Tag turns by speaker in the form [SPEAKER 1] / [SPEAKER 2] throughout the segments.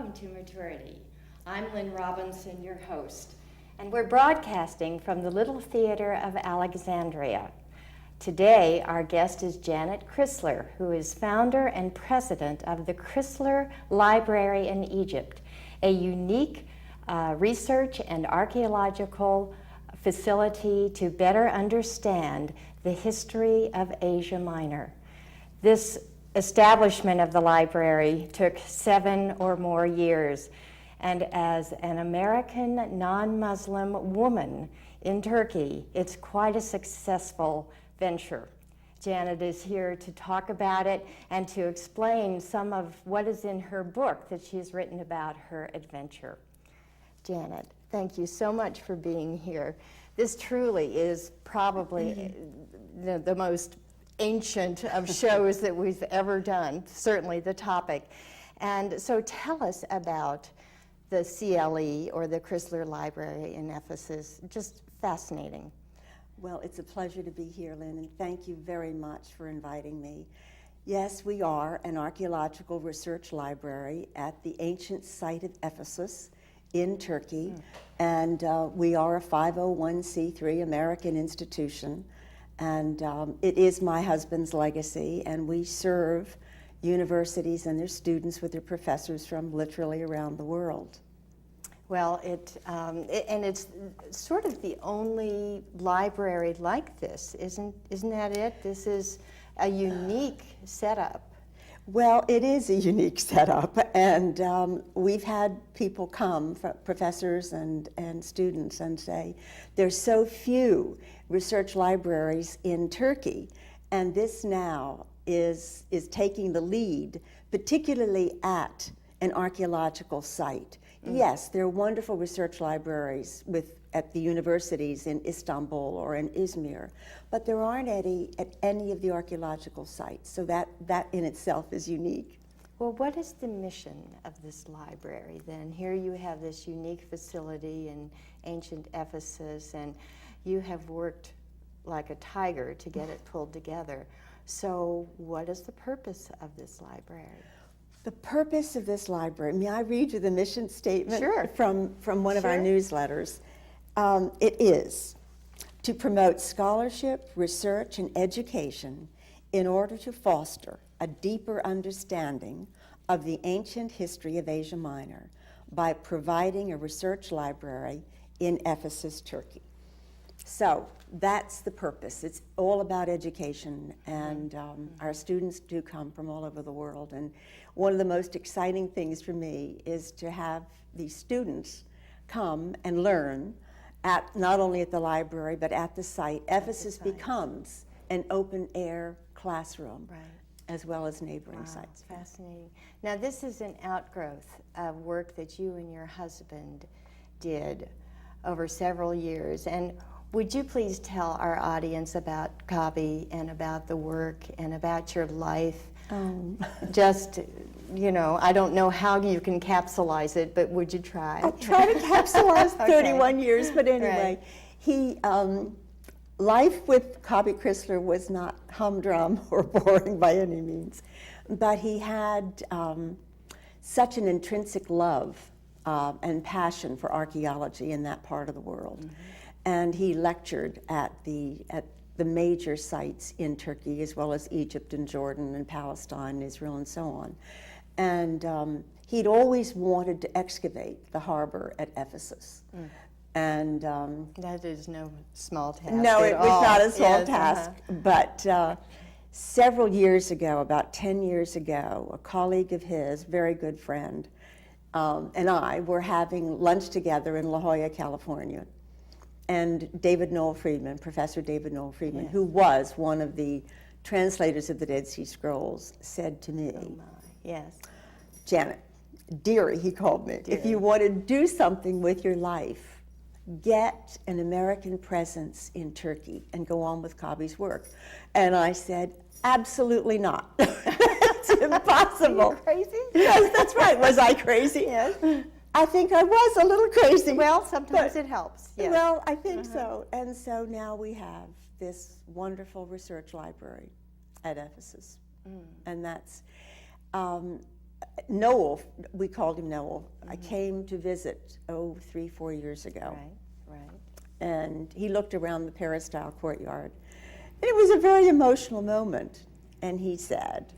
[SPEAKER 1] Welcome to Maturity. I'm Lynne Robinson, your host, and we're broadcasting from the Little Theater of Alexandria. Today, our guest is Janet Crisler, who is founder and president of the Crisler Library in Egypt, a unique research and archaeological facility to better understand the history of Asia Minor. This establishment of the library took 7 or more years, and as an American non-Muslim woman in Turkey, it's quite a successful venture. Janet is here to talk about it and to explain some of what is in her book that she's written about her adventure. Janet, thank you so much for being here. This truly is probably the most ancient of shows that we've ever done, certainly the topic. And so tell us about the CLE, or the Crisler Library in Ephesus. Just fascinating.
[SPEAKER 2] Well, it's a pleasure to be here, Lynn, and thank you very much for inviting me. Yes, we are an archaeological research library at the ancient site of Ephesus in Turkey, and we are a 501c3 American institution. And it is my husband's legacy, and we serve universities and their students with their professors from literally around the world.
[SPEAKER 1] Well, and it's sort of the only library like this, isn't that it? This is a unique setup.
[SPEAKER 2] Well, it is a unique setup, and we've had people come, professors and students, and say, there's so few research libraries in Turkey, and this now is taking the lead, particularly at an archaeological site. Yes, there are wonderful research libraries at the universities in Istanbul or in Izmir, but there aren't any at any of the archaeological sites, so that in itself is unique.
[SPEAKER 1] Well, what is the mission of this library then? Here you have this unique facility in ancient Ephesus, and you have worked like a tiger to get it pulled together. So what is the purpose of this library?
[SPEAKER 2] The purpose of this library, may I read you the mission statement?
[SPEAKER 1] Sure.
[SPEAKER 2] From one of our newsletters? It is to promote scholarship, research, and education in order to foster a deeper understanding of the ancient history of Asia Minor by providing a research library in Ephesus, Turkey. So that's the purpose. It's all about education, and our students do come from all over the world. And one of the most exciting things for me is to have these students come and learn not only at the library, but at the site. Ephesus becomes an open-air classroom, as well as neighboring sites.
[SPEAKER 1] Fascinating. Now, this is an outgrowth of work that you and your husband did over several years. And would you please tell our audience about Kabi and about the work and about your life? Just, I don't know how you can capsulize it, but would you try?
[SPEAKER 2] I'll try to capsulize 31 years, but anyway. Life with Kabi Crisler was not humdrum or boring by any means, but he had such an intrinsic love and passion for archaeology in that part of the world. And he lectured at the major sites in Turkey, as well as Egypt and Jordan and Palestine and Israel and so on. And he'd always wanted to excavate the harbor at Ephesus. And
[SPEAKER 1] that is no small task.
[SPEAKER 2] No, it was not a small task. But several years ago, about 10 years ago, a colleague of his, very good friend, and I were having lunch together in La Jolla, California. And David Noel Friedman, Professor David Noel Friedman, who was one of the translators of the Dead Sea Scrolls, said to me, Janet, dearie, he called me, if you want to do something with your life, get an American presence in Turkey and go on with Kabi's work. And I said, absolutely not. It's impossible.
[SPEAKER 1] Are you crazy?
[SPEAKER 2] Yes, that's right. Was I crazy?
[SPEAKER 1] Yes.
[SPEAKER 2] I think I was a little crazy.
[SPEAKER 1] Well, sometimes it helps. Yes.
[SPEAKER 2] Well, I think so. And so now we have this wonderful research library at Ephesus. And that's Noel, we called him Noel. I came to visit, 3-4 years ago.
[SPEAKER 1] Right.
[SPEAKER 2] And he looked around the peristyle courtyard. And it was a very emotional moment. And he said,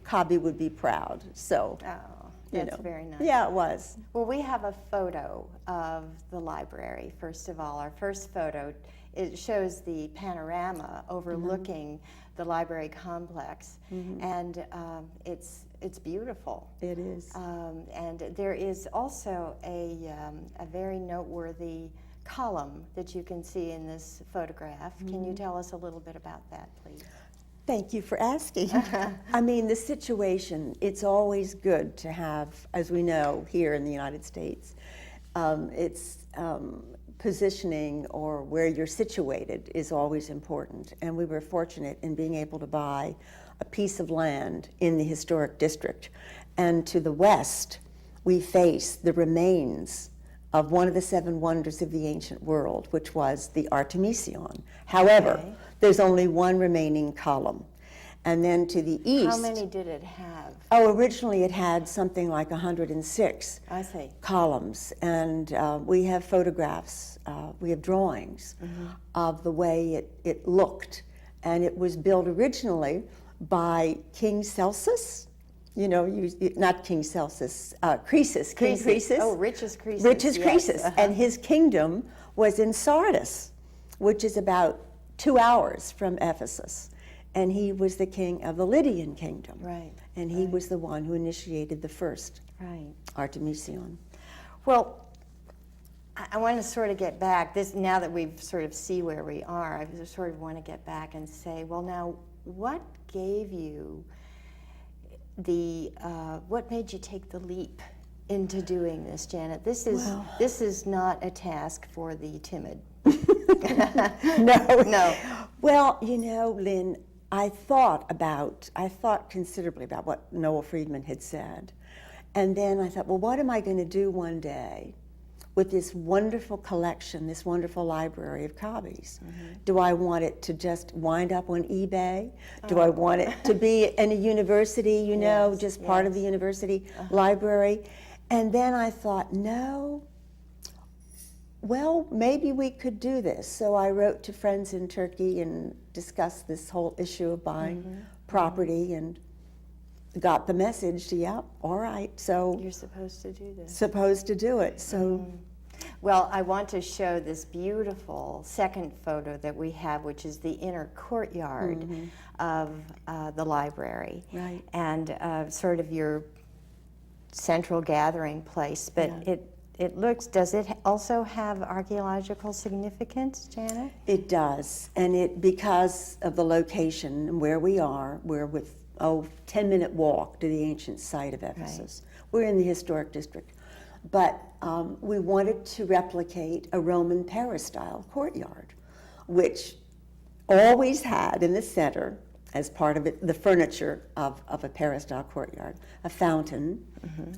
[SPEAKER 2] Cobby would be proud. So,
[SPEAKER 1] Oh, that's very nice.
[SPEAKER 2] Yeah, it was.
[SPEAKER 1] Well, we have a photo of the library, first of all. Our first photo, it shows the panorama overlooking the library complex. And it's beautiful.
[SPEAKER 2] It is.
[SPEAKER 1] And there is also a very noteworthy column that you can see in this photograph. Can you tell us a little bit about that, please?
[SPEAKER 2] Thank you for asking. I mean, the situation, it's always good to have, as we know here in the United States, positioning or where you're situated is always important. And we were fortunate in being able to buy a piece of land in the historic district. And to the west, we face the remains of one of the 7 wonders of the ancient world, which was the Artemision. However, there's only one remaining column. And then to the east...
[SPEAKER 1] How many did it have?
[SPEAKER 2] Oh, originally it had something like 106 columns. And we have photographs, we have drawings of the way it looked. And it was built originally by King Celsus. You know, not King Celsus, Croesus, King Croesus.
[SPEAKER 1] Oh, Rich's Croesus.
[SPEAKER 2] Rich's Croesus. And his kingdom was in Sardis, which is about 2 hours from Ephesus. And he was the king of the Lydian kingdom.
[SPEAKER 1] Right.
[SPEAKER 2] And he was the one who initiated the first Artemision.
[SPEAKER 1] Well, I want to sort of get back, now that we've sort of see where we are, I just sort of want to get back and say, well, now, what gave you what made you take the leap into doing this, Janet? This is not a task for the timid.
[SPEAKER 2] No. Well, you know, Lynn, I thought considerably about what Noel Friedman had said. And then I thought, well, what am I going to do one day with this wonderful collection, this wonderful library of Cobbies? Do I want it to just wind up on eBay? Do I want it to be in a university, you know, just part of the university library? And then I thought, no, well, maybe we could do this. So I wrote to friends in Turkey and discussed this whole issue of buying property and got the message, all right, so.
[SPEAKER 1] You're supposed to do this.
[SPEAKER 2] Supposed to do it, so.
[SPEAKER 1] Well, I want to show this beautiful second photo that we have, which is the inner courtyard of the library.
[SPEAKER 2] Right.
[SPEAKER 1] And sort of your central gathering place, but it looks, does it also have archaeological significance, Janet?
[SPEAKER 2] It does, and because of the location and where we are, we're 10-minute walk to the ancient site of Ephesus. We're in the historic district. But we wanted to replicate a Roman peristyle courtyard, which always had in the center, as part of it, the furniture of a peristyle courtyard, a fountain,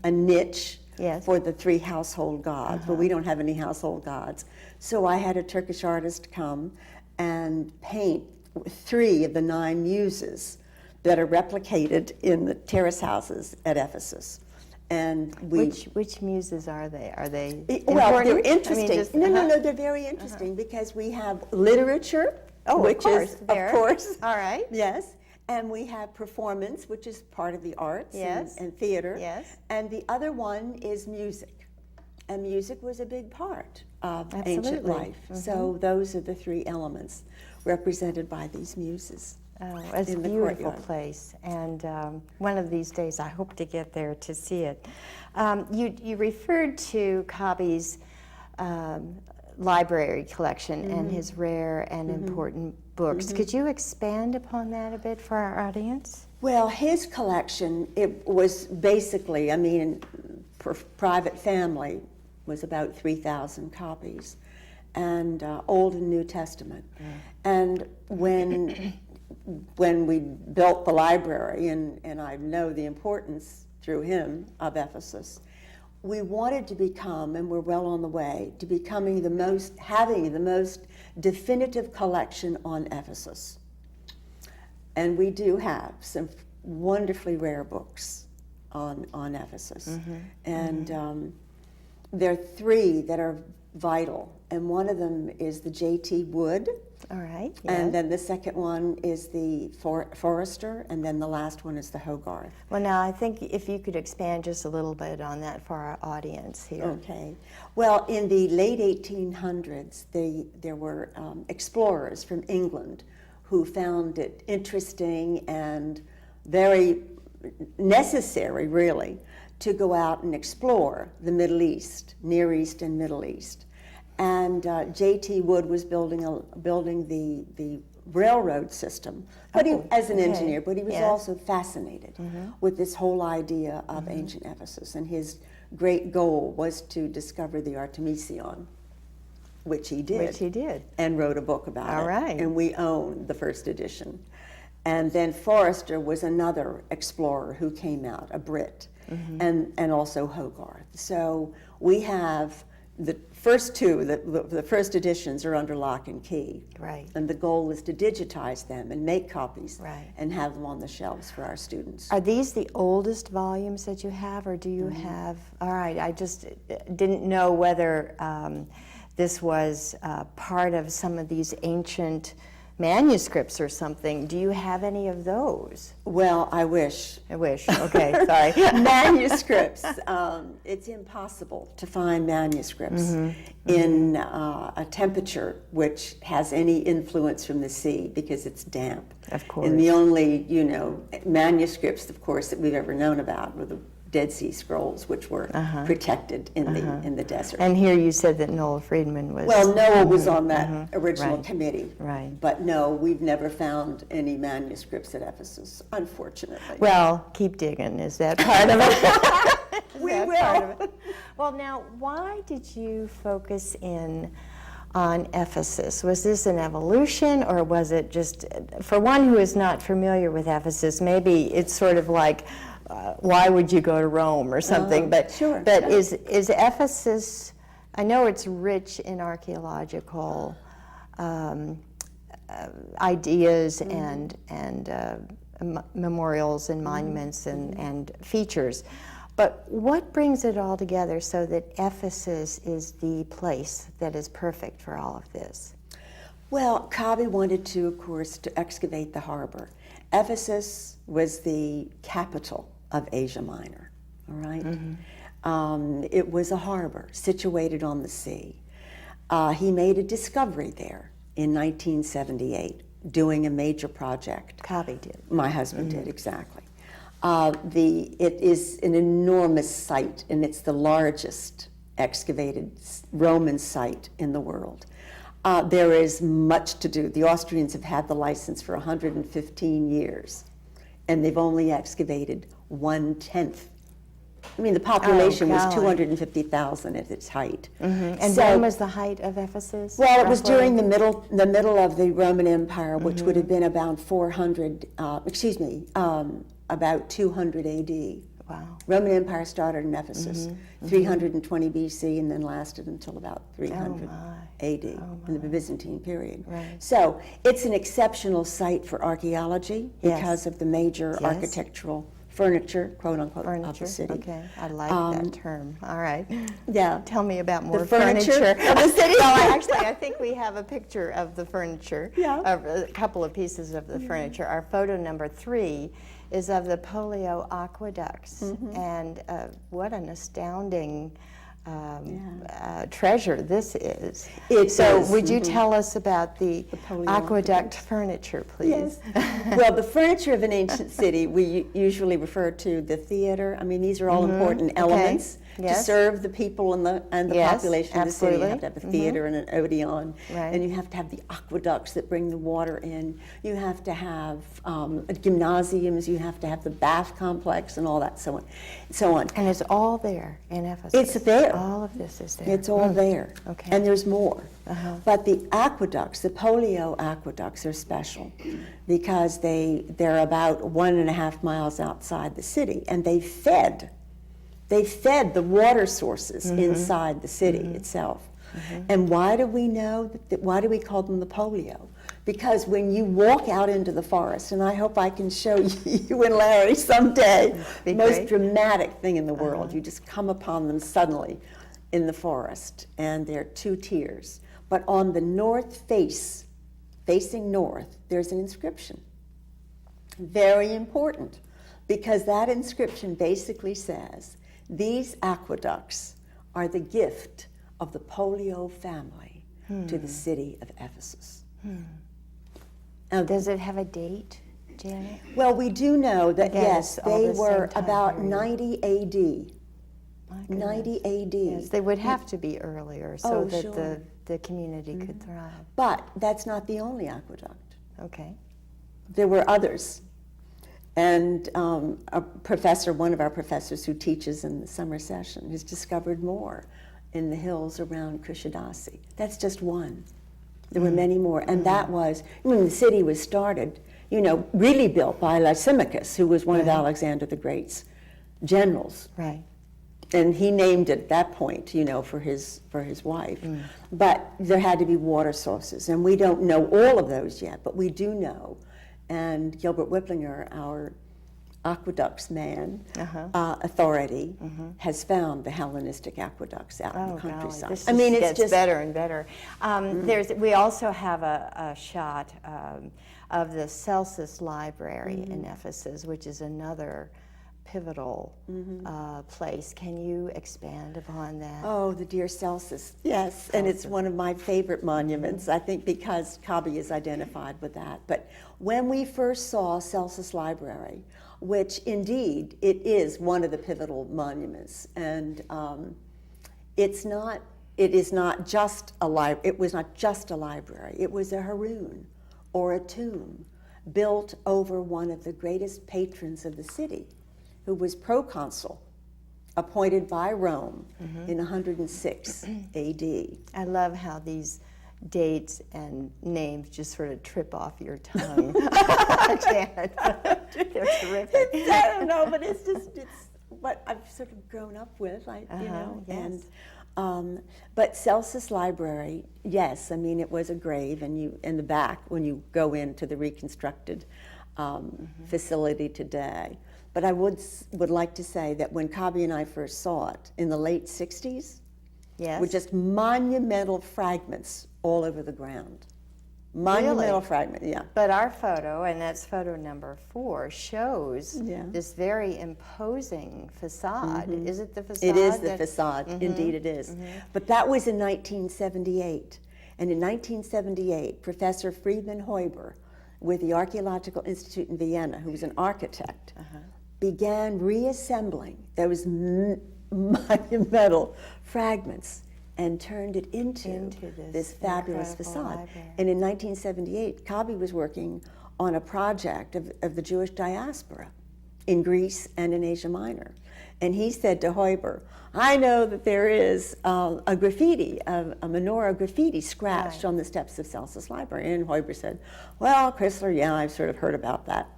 [SPEAKER 2] a niche for the 3 household gods, but we don't have any household gods. So I had a Turkish artist come and paint 3 of the 9 muses that are replicated in the terrace houses at Ephesus. And
[SPEAKER 1] which muses are they? Are they
[SPEAKER 2] well, they're interesting.
[SPEAKER 1] I mean,
[SPEAKER 2] No, they're very interesting because we have literature, which is,
[SPEAKER 1] there.
[SPEAKER 2] Of course.
[SPEAKER 1] All right.
[SPEAKER 2] Yes. And we have performance, which is part of the arts and theater.
[SPEAKER 1] Yes.
[SPEAKER 2] And the other one is music. And music was a big part of ancient life. So those are the 3 elements represented by these muses.
[SPEAKER 1] Oh, it's a beautiful place, and one of these days I hope to get there to see it. You referred to Cobby's library collection and his rare and important books. Could you expand upon that a bit for our audience?
[SPEAKER 2] Well, his collection, it was basically, I mean, for private family, was about 3,000 copies, and Old and New Testament. And when we built the library, and I know the importance through him of Ephesus, we wanted to become, and we're well on the way, to becoming having the most definitive collection on Ephesus. And we do have some wonderfully rare books on Ephesus. And there are three that are vital, and one of them is the J.T. Wood.
[SPEAKER 1] All right.
[SPEAKER 2] And then the second one is the Forester, and then the last one is the Hogarth.
[SPEAKER 1] Well, now I think if you could expand just a little bit on that for our audience here.
[SPEAKER 2] Okay. Well, in the late 1800s, there were explorers from England who found it interesting and very necessary, really, to go out and explore the Middle East, Near East and Middle East. And J.T. Wood was building the railroad system, but as an engineer, but he was also fascinated with this whole idea of ancient Ephesus, and his great goal was to discover the Artemision, which he did. And wrote a book about it.
[SPEAKER 1] All right.
[SPEAKER 2] And we own the first edition. And then Forester was another explorer who came out, a Brit, and also Hogarth. So we have the first two, the first editions are under lock and key.
[SPEAKER 1] Right.
[SPEAKER 2] And the goal is to digitize them and make copies
[SPEAKER 1] Right.
[SPEAKER 2] and have them on the shelves for our students.
[SPEAKER 1] Are these the oldest volumes that you have, or do you have, all right, I just didn't know whether this was part of some of these ancient manuscripts or something. Do you have any of those?
[SPEAKER 2] Well, I wish.
[SPEAKER 1] Okay, sorry.
[SPEAKER 2] Manuscripts. It's impossible to find manuscripts in a temperature which has any influence from the sea because it's damp.
[SPEAKER 1] Of course.
[SPEAKER 2] And the only, manuscripts, of course, that we've ever known about were the Dead Sea Scrolls, which were protected in the desert.
[SPEAKER 1] And here you said that Noah Friedman was...
[SPEAKER 2] Well, Noah was on that original committee.
[SPEAKER 1] Right.
[SPEAKER 2] But no, we've never found any manuscripts at Ephesus, unfortunately.
[SPEAKER 1] Well, keep digging. Is that part of it?
[SPEAKER 2] We will.
[SPEAKER 1] Well, now, why did you focus in on Ephesus? Was this an evolution, or was it just, for one who is not familiar with Ephesus, maybe it's sort of like, why would you go to Rome or something? But
[SPEAKER 2] sure.
[SPEAKER 1] But is Ephesus? I know it's rich in archaeological ideas and memorials and monuments and features. But what brings it all together so that Ephesus is the place that is perfect for all of this?
[SPEAKER 2] Well, Kabi wanted to, of course, to excavate the harbor. Ephesus was the capital of Asia Minor, all right? It was a harbor situated on the sea. He made a discovery there in 1978, doing a major project.
[SPEAKER 1] Kabi did.
[SPEAKER 2] My husband did, exactly. It is an enormous site, and it's the largest excavated Roman site in the world. There is much to do. The Austrians have had the license for 115 years, and they've only excavated 1/10. I mean, the population was 250,000 at its height.
[SPEAKER 1] And when was the height of Ephesus?
[SPEAKER 2] Well, it was during the middle of the Roman Empire, which would have been about about 200 A.D.
[SPEAKER 1] Wow.
[SPEAKER 2] Roman Empire started in Ephesus, 320 B.C., and then lasted until about 300 A.D. in the Byzantine period.
[SPEAKER 1] Right.
[SPEAKER 2] So it's an exceptional site for archaeology because of the major architectural furniture, quote unquote, of the city.
[SPEAKER 1] Okay, I like that term. All right.
[SPEAKER 2] Yeah.
[SPEAKER 1] Tell me about more
[SPEAKER 2] furniture
[SPEAKER 1] of the city. Well, actually, I think we have a picture of the furniture.
[SPEAKER 2] Yeah.
[SPEAKER 1] A couple of pieces of the furniture. Our photo number 3 is of the Polio aqueducts, and what an astounding treasure this is. Would you tell us about the aqueduct furniture, please?
[SPEAKER 2] Yes. Well, the furniture of an ancient city, we usually refer to the theater. I mean, these are all important elements to serve the people and the population of the city. You have to have a theater and an Odeon, and you have to have the aqueducts that bring the water in. You have to have gymnasiums. You have to have the bath complex and all that, so on.
[SPEAKER 1] And it's all there in Ephesus.
[SPEAKER 2] It's there.
[SPEAKER 1] All of this is there.
[SPEAKER 2] It's all there.
[SPEAKER 1] Okay.
[SPEAKER 2] And there's more. But the aqueducts, the Polio aqueducts, are special because they're about 1.5 miles outside the city, and they fed the water sources inside the city itself. And why do we know why do we call them the Polio? Because when you walk out into the forest, and I hope I can show you and Larry someday, the most dramatic thing in the world, you just come upon them suddenly in the forest, and there are two tiers. But on the north face, facing north, there's an inscription. Very important, because that inscription basically says, these aqueducts are the gift of the Polio family to the city of Ephesus.
[SPEAKER 1] Does it have a date, Janet?
[SPEAKER 2] Well, we do know that, yes, they were about
[SPEAKER 1] period.
[SPEAKER 2] 90 A.D.
[SPEAKER 1] My
[SPEAKER 2] 90 A.D.
[SPEAKER 1] Yes, they would have to be earlier so
[SPEAKER 2] Oh,
[SPEAKER 1] that
[SPEAKER 2] sure.
[SPEAKER 1] the community could thrive.
[SPEAKER 2] But that's not the only aqueduct.
[SPEAKER 1] Okay.
[SPEAKER 2] There were others. And a professor, one of our professors who teaches in the summer session, has discovered more in the hills around Kushadasi. That's just one. There were many more. And that was, when the city was started, you know, really built by Lysimachus, who was one of Alexander the Great's generals.
[SPEAKER 1] Right.
[SPEAKER 2] And he named it at that point, you know, for his wife. But there had to be water sources, and we don't know all of those yet, but we do know. And Gilbert Whiplinger, our aqueducts man, authority, has found the Hellenistic aqueducts out in the countryside.
[SPEAKER 1] This
[SPEAKER 2] I mean,
[SPEAKER 1] just
[SPEAKER 2] it's
[SPEAKER 1] gets
[SPEAKER 2] just
[SPEAKER 1] better and better. We also have a shot of the Celsus Library in Ephesus, which is another pivotal place. Can you expand upon that?
[SPEAKER 2] Oh, the dear Celsus, yes, and it's one of my favorite monuments, I think because Kabi is identified with that. But when we first saw Celsus Library, which indeed it is one of the pivotal monuments, and it is not just a library. It was not just a library. It was a heroon or a tomb built over one of the greatest patrons of the city, who was proconsul, appointed by Rome in 106 A.D.
[SPEAKER 1] I love how these dates and names just sort of trip off your tongue. Janet. They're terrific.
[SPEAKER 2] I don't know, but it's what I've sort of grown up with, you know.
[SPEAKER 1] Yes.
[SPEAKER 2] And but Celsus Library, yes, I mean it was a grave, and you in the back when you go into the reconstructed facility today. But I would like to say that when Kabi and I first saw it in the late 60s, were just monumental fragments all over the ground. Monumental fragment, yeah.
[SPEAKER 1] But our photo, and that's photo number 4, shows this very imposing facade. Is it the facade?
[SPEAKER 2] It is the facade, indeed it is. But that was in 1978. And in 1978, Professor Friedman Heuber, with the Archaeological Institute in Vienna, who was an architect, began reassembling those monumental fragments and turned it into this fabulous facade.
[SPEAKER 1] Library.
[SPEAKER 2] And in 1978, Kabi was working on a project of the Jewish diaspora in Greece and in Asia Minor. And he said to Heuber, I know that there is a graffiti, a menorah graffiti scratched on the steps of Celsus Library. And Heuber said, well, Crisler, yeah, I've sort of heard about that.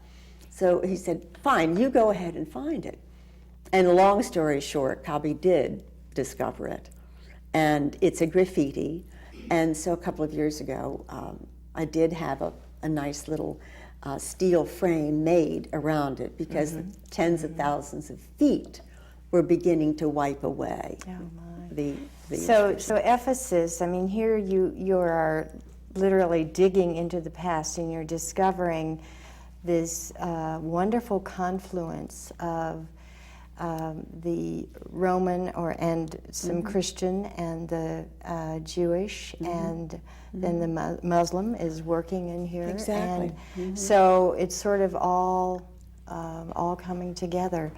[SPEAKER 2] So he said, fine, you go ahead and find it. And long story short, Kabi did discover it. And it's a graffiti. And so a couple of years ago, I did have a nice little steel frame made around it because tens of thousands of feet were beginning to wipe away the
[SPEAKER 1] So Ephesus, I mean, here you are literally digging into the past, and you're discovering this wonderful confluence of the Roman and some Christian and the Jewish, and then the Muslim is working in here.
[SPEAKER 2] Exactly.
[SPEAKER 1] And so it's sort of all coming together.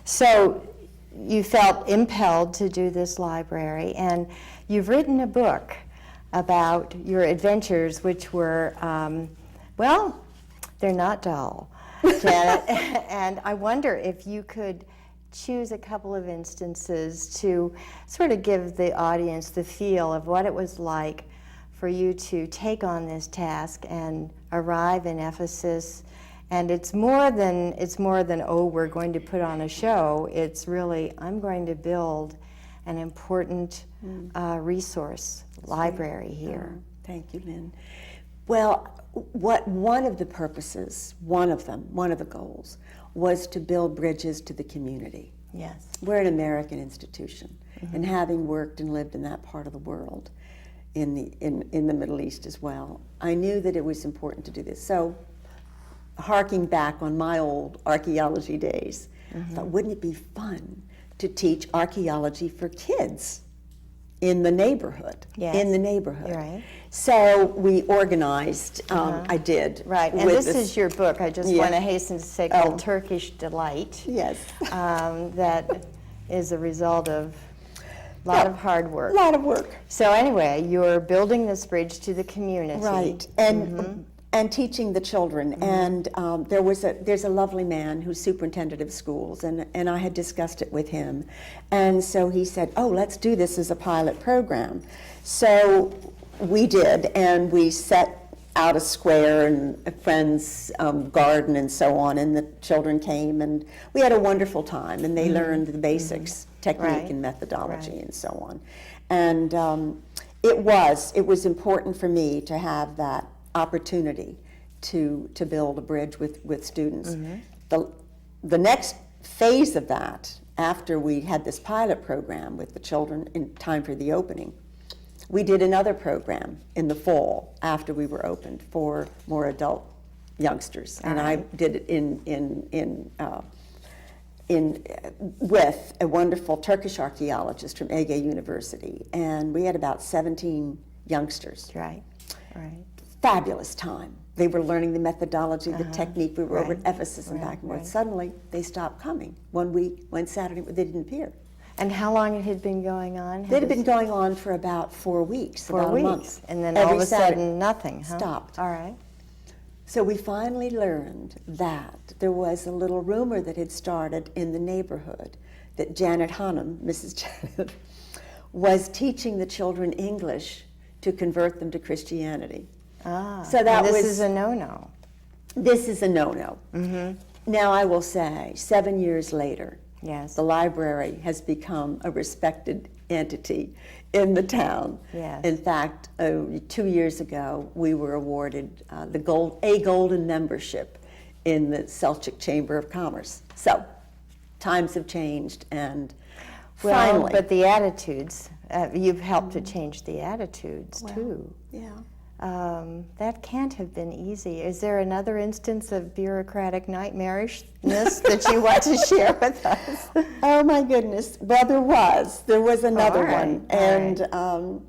[SPEAKER 1] So you felt impelled to do this library, and you've written a book about your adventures, which were, well, they're not dull, Janet. And I wonder if you could choose a couple of instances to sort of give the audience the feel of what it was like for you to take on this task and arrive in Ephesus. And it's more than oh, we're going to put on a show. It's really, I'm going to build an important resource library here.
[SPEAKER 2] Thank you, Lynn. Well, one of the purposes, one of the goals, was to build bridges to the community.
[SPEAKER 1] Yes.
[SPEAKER 2] We're an American institution, and having worked and lived in that part of the world, in the Middle East as well, I knew that it was important to do this. So, harking back on my old archaeology days, I thought, wouldn't it be fun to teach archaeology for kids in the neighborhood?
[SPEAKER 1] Yes.
[SPEAKER 2] In the neighborhood.
[SPEAKER 1] Right.
[SPEAKER 2] So we organized. I did.
[SPEAKER 1] Right, and this is your book. I just
[SPEAKER 2] Yeah.
[SPEAKER 1] want to hasten to say, called Turkish Delight.
[SPEAKER 2] Yes.
[SPEAKER 1] That is a result of a lot of hard work.
[SPEAKER 2] A lot of work.
[SPEAKER 1] So anyway, you're building this bridge to the community.
[SPEAKER 2] Right, and teaching the children. And there's a lovely man who's superintendent of schools, and I had discussed it with him. And so he said, oh, let's do this as a pilot program. So we did, and we set out a square and a friend's garden and so on, and the children came, and we had a wonderful time, and they learned the basics, technique
[SPEAKER 1] Right.
[SPEAKER 2] and methodology
[SPEAKER 1] Right.
[SPEAKER 2] and so on. And it was important for me to have that opportunity to build a bridge with students. The next phase of that, after we had this pilot program with the children in time for the opening, we did another program in the fall after we were opened for more adult youngsters, and I did it with a wonderful Turkish archaeologist from Ege University, and we had about 17 youngsters.
[SPEAKER 1] Right, right.
[SPEAKER 2] Fabulous time. They were learning the methodology, the technique. We were over at Ephesus and back and forth.
[SPEAKER 1] right.
[SPEAKER 2] Suddenly, they stopped coming. One week, one Saturday, they didn't appear.
[SPEAKER 1] And how long it had been going on?
[SPEAKER 2] It had been going on for about 4 weeks,
[SPEAKER 1] 4
[SPEAKER 2] about
[SPEAKER 1] weeks.
[SPEAKER 2] a month.
[SPEAKER 1] And then
[SPEAKER 2] Every
[SPEAKER 1] all of a
[SPEAKER 2] Saturday.
[SPEAKER 1] sudden, nothing, huh?
[SPEAKER 2] Stopped.
[SPEAKER 1] All right.
[SPEAKER 2] So we finally learned that there was a little rumor that had started in the neighborhood that Janet Hunnam, Mrs. Janet, was teaching the children English to convert them to Christianity. So that
[SPEAKER 1] this
[SPEAKER 2] was
[SPEAKER 1] is a no-no.
[SPEAKER 2] This is a no-no. Now I will say, 7 years later,
[SPEAKER 1] Yes.
[SPEAKER 2] the library has become a respected entity in the town.
[SPEAKER 1] Yes.
[SPEAKER 2] In fact, 2 years ago, we were awarded a golden membership in the Selçuk Chamber of Commerce. So, times have changed, and finally.
[SPEAKER 1] But the attitudes, you've helped to change the attitudes, too.
[SPEAKER 2] Yeah.
[SPEAKER 1] That can't have been easy. Is there another instance of bureaucratic nightmarishness that you want to share with us?
[SPEAKER 2] Oh my goodness. Well, there was another
[SPEAKER 1] All right,
[SPEAKER 2] one.
[SPEAKER 1] all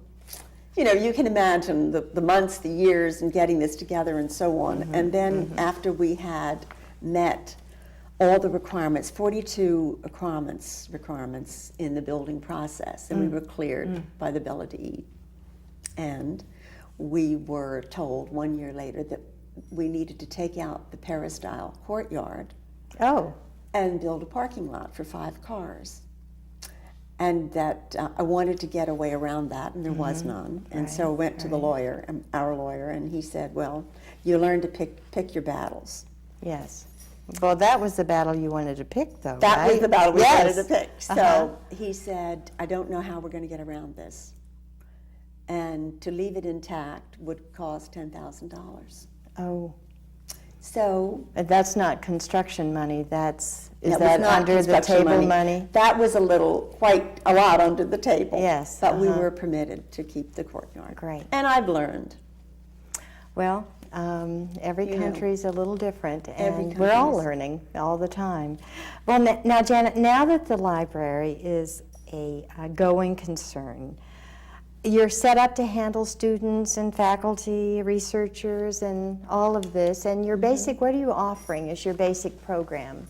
[SPEAKER 2] And, you can imagine the months, the years, and getting this together and so on. And then after we had met all the requirements, 42 requirements in the building process, and we were cleared by the Bella DE. And we were told 1 year later that we needed to take out the peristyle courtyard
[SPEAKER 1] Oh,
[SPEAKER 2] and build a parking lot for 5 cars. And that I wanted to get a way around that, and there was none. And so I went to the lawyer, our lawyer, and he said, well, you learn to pick your battles.
[SPEAKER 1] yes. Well, that was the battle you wanted to pick, though,
[SPEAKER 2] That was
[SPEAKER 1] right?
[SPEAKER 2] the battle we
[SPEAKER 1] Yes.
[SPEAKER 2] wanted to pick. So he said, I don't know how we're going to get around this. And to leave it intact would cost $10,000.
[SPEAKER 1] Oh,
[SPEAKER 2] So
[SPEAKER 1] that's not construction money. Is
[SPEAKER 2] that was
[SPEAKER 1] that
[SPEAKER 2] not
[SPEAKER 1] under the
[SPEAKER 2] construction
[SPEAKER 1] table money?
[SPEAKER 2] That was quite a lot under the table.
[SPEAKER 1] Yes,
[SPEAKER 2] But we were permitted to keep the courtyard.
[SPEAKER 1] Great.
[SPEAKER 2] And I've learned.
[SPEAKER 1] Well, every
[SPEAKER 2] You know.
[SPEAKER 1] country's a little different,
[SPEAKER 2] Every
[SPEAKER 1] and we're all
[SPEAKER 2] country is.
[SPEAKER 1] learning all the time. Well, now, Janet, now that the library is a going concern, you're set up to handle students and faculty, researchers, and all of this, and your basic, what are you offering as your basic program?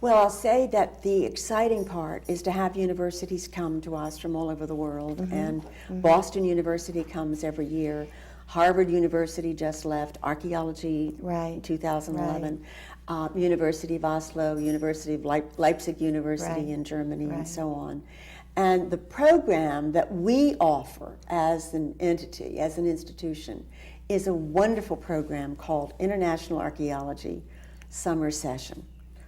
[SPEAKER 2] Well, I'll say that the exciting part is to have universities come to us from all over the world, and Boston University comes every year. Harvard University just left, archaeology in 2011. University of Oslo, University of Leipzig University in Germany, and so on. And the program that we offer as an entity, as an institution, is a wonderful program called International Archaeology Summer Session.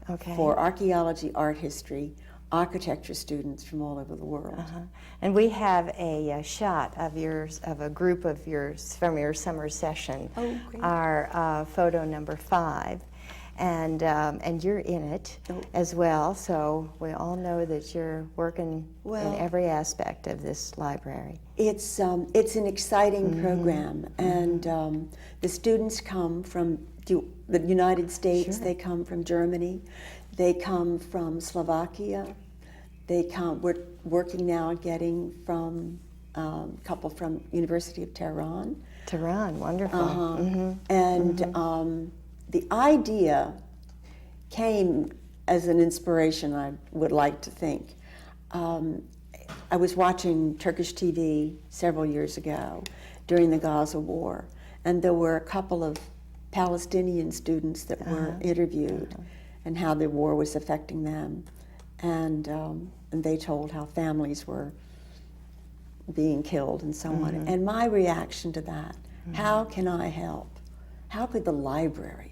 [SPEAKER 1] Okay.
[SPEAKER 2] For archaeology, art history, architecture students from all over the world.
[SPEAKER 1] And we have a shot of yours, of a group of yours from your summer session.
[SPEAKER 2] Oh, great.
[SPEAKER 1] Our photo number 5. And you're in it as well, so we all know that you're working in every aspect of this library.
[SPEAKER 2] It's an exciting program, and the students come from the United States.
[SPEAKER 1] Sure.
[SPEAKER 2] They come from Germany. They come from Slovakia. We're working now on getting from a couple from University of Tehran.
[SPEAKER 1] Tehran, wonderful.
[SPEAKER 2] And the idea came as an inspiration, I would like to think. I was watching Turkish TV several years ago during the Gaza War, and there were a couple of Palestinian students that were interviewed and how the war was affecting them. And they told how families were being killed and so on. And my reaction to that, how can I help? How could the library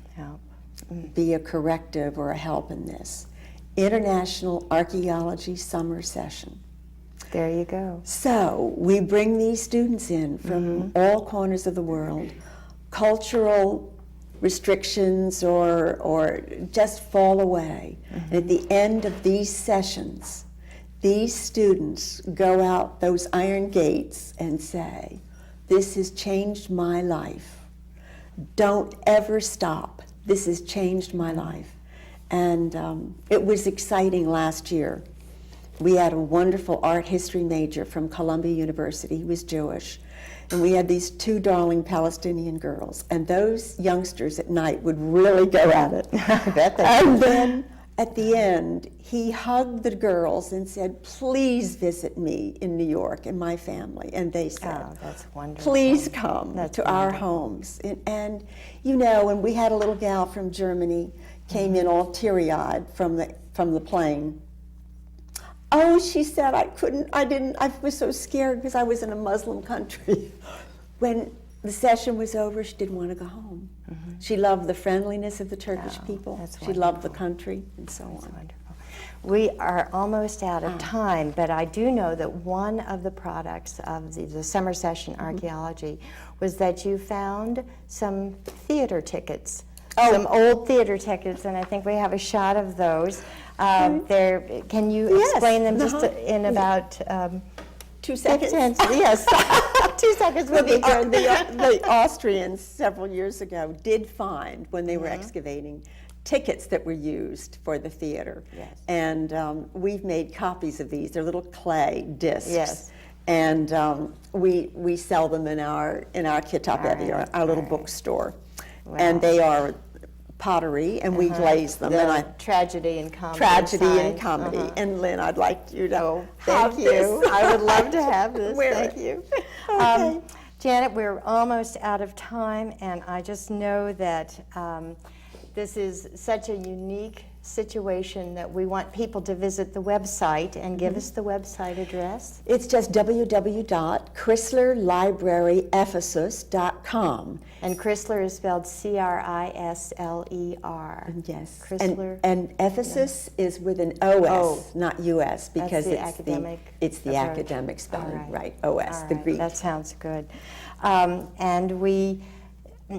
[SPEAKER 2] be a corrective or a help in this? International Archaeology Summer Session.
[SPEAKER 1] There you go.
[SPEAKER 2] So we bring these students in from all corners of the world. Cultural restrictions or just fall away. And at the end of these sessions, these students go out those iron gates and say, "This has changed my life. Don't ever stop. This has changed my life." And it was exciting last year. We had a wonderful art history major from Columbia University. He was Jewish. And we had these 2 darling Palestinian girls. And those youngsters at night would really go at it.
[SPEAKER 1] I bet they
[SPEAKER 2] And then at the end, he hugged the girls and said, "Please visit me in New York and my family." And they said,
[SPEAKER 1] Oh, that's wonderful.
[SPEAKER 2] "Please come
[SPEAKER 1] That's
[SPEAKER 2] to our
[SPEAKER 1] wonderful.
[SPEAKER 2] homes." And you know, and we had a little gal from Germany came in all teary-eyed from the plane. Oh, she said, I was so scared because I was in a Muslim country. When the session was over, she didn't want to go home. She loved the friendliness of the Turkish people.
[SPEAKER 1] that's
[SPEAKER 2] She loved the
[SPEAKER 1] wonderful.
[SPEAKER 2] country and so
[SPEAKER 1] That's
[SPEAKER 2] on.
[SPEAKER 1] wonderful. We are almost out of time, but I do know that one of the products of the summer session archaeology was that you found some theater tickets, some old theater tickets, and I think we have a shot of those. Can you
[SPEAKER 2] Yes.
[SPEAKER 1] explain them just in about
[SPEAKER 2] 2 seconds.
[SPEAKER 1] Yes, 2 seconds would be good.
[SPEAKER 2] The Austrians several years ago did find, when they were excavating, tickets that were used for the theater.
[SPEAKER 1] Yes.
[SPEAKER 2] And we've made copies of these. They're little clay discs.
[SPEAKER 1] Yes.
[SPEAKER 2] And we sell them in our Kitab Evi, our little
[SPEAKER 1] right.
[SPEAKER 2] bookstore.
[SPEAKER 1] Wow.
[SPEAKER 2] And they are pottery, and we glaze them. And
[SPEAKER 1] The tragedy and comedy.
[SPEAKER 2] tragedy and
[SPEAKER 1] sign.
[SPEAKER 2] comedy. And Lynn, I'd like you to
[SPEAKER 1] Thank
[SPEAKER 2] have
[SPEAKER 1] you.
[SPEAKER 2] this.
[SPEAKER 1] I would love to have this.
[SPEAKER 2] Wear
[SPEAKER 1] Thank
[SPEAKER 2] it.
[SPEAKER 1] you.
[SPEAKER 2] Okay.
[SPEAKER 1] Janet, we're almost out of time, and I just know that this is such a unique situation that we want people to visit the website and give us the website address.
[SPEAKER 2] It's just www.crislerlibraryephesus.com.
[SPEAKER 1] And Crisler is spelled Crisler.
[SPEAKER 2] Yes.
[SPEAKER 1] Crisler.
[SPEAKER 2] And Ephesus is with an OS, not US, because
[SPEAKER 1] the
[SPEAKER 2] it's
[SPEAKER 1] academic
[SPEAKER 2] it's the
[SPEAKER 1] approach.
[SPEAKER 2] academic spelling,
[SPEAKER 1] All
[SPEAKER 2] right? OS,
[SPEAKER 1] All
[SPEAKER 2] the
[SPEAKER 1] right,
[SPEAKER 2] Greek.
[SPEAKER 1] That sounds good.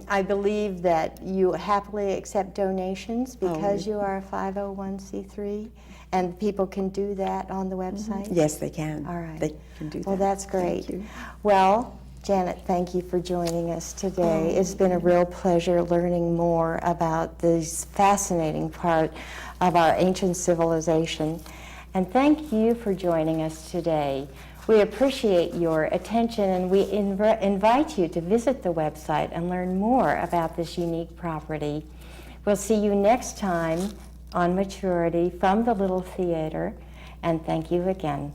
[SPEAKER 1] I believe that you happily accept donations because you are a 501c3, and people can do that on the website?
[SPEAKER 2] Yes, they can.
[SPEAKER 1] All right.
[SPEAKER 2] They can do that.
[SPEAKER 1] Well, that's great.
[SPEAKER 2] Thank you.
[SPEAKER 1] Well, Janet, thank you for joining us today. It's been a real pleasure learning more about this fascinating part of our ancient civilization. And thank you for joining us today. We appreciate your attention, and we invite you to visit the website and learn more about this unique property. We'll see you next time on Maturity from the Little Theater, and thank you again.